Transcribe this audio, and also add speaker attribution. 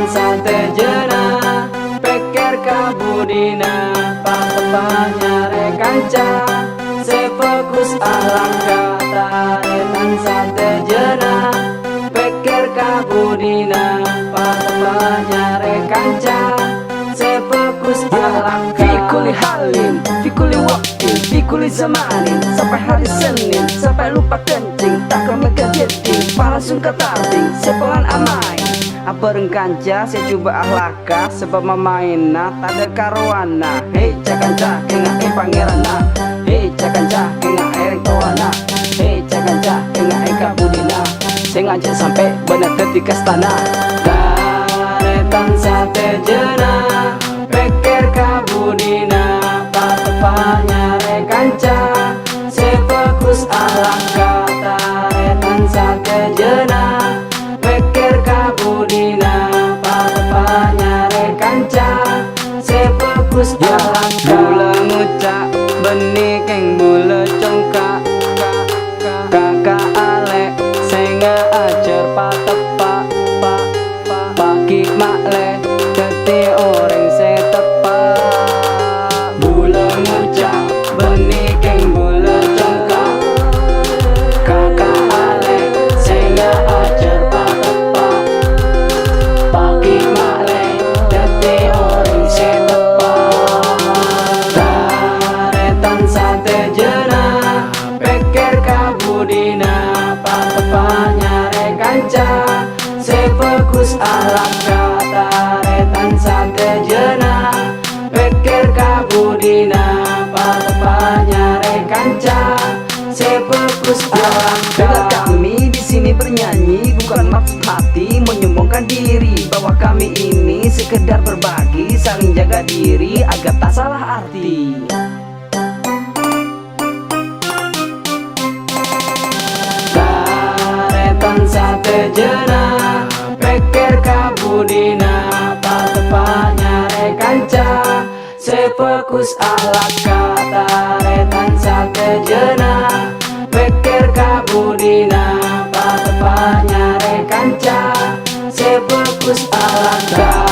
Speaker 1: tansah tejena pikir kabudina patepanya rekanca sefokus alangka tare tansah tejena pikir kabudina patepanya rekanca sefokus alangka fikuli halin fikuli waktin fikuli zamanin sampai hari Senin sampai lupa kencing tak kemega jeting langsung ketating sepelan amai abareng kanca saya coba ahlaka sebab mamaina tak ada karuana hei cakanca kenga pangerana hei cakanca kenga ereng toana hei cakanca kenga kabudina saya ngajak sampai bener ketika stana tare tansah tejena pikir kabudina patepanya rekanca sefokus alangka tare tansah tejena pikir kabudina patepanya rekanca sefokus alangka mula ngucak benih keng mula congkak kakak alek senga ajar patepa pagi makleh dadi orang sing tepat mula ngucak benih keng mula congkak kakak alek senga ajar patepa pagi makleh dadi orang sing tepat tare tansah tejena pikir kabudina patepanya rekanca sefokus alangka tare tansah tejena pikir kabudina patepanya rekanca sefokus alangka. Kami di sini bernyanyi bukan maksud hati menyombongkan diri bahwa kami ini sekedar berbagi saling jaga diri agar tak salah arti. Tare tansah tejena pikir kabudina patepanya rekanca sefokus alangka tare tansah tejena pikir kabudina patepanya rekanca sefokus alangka.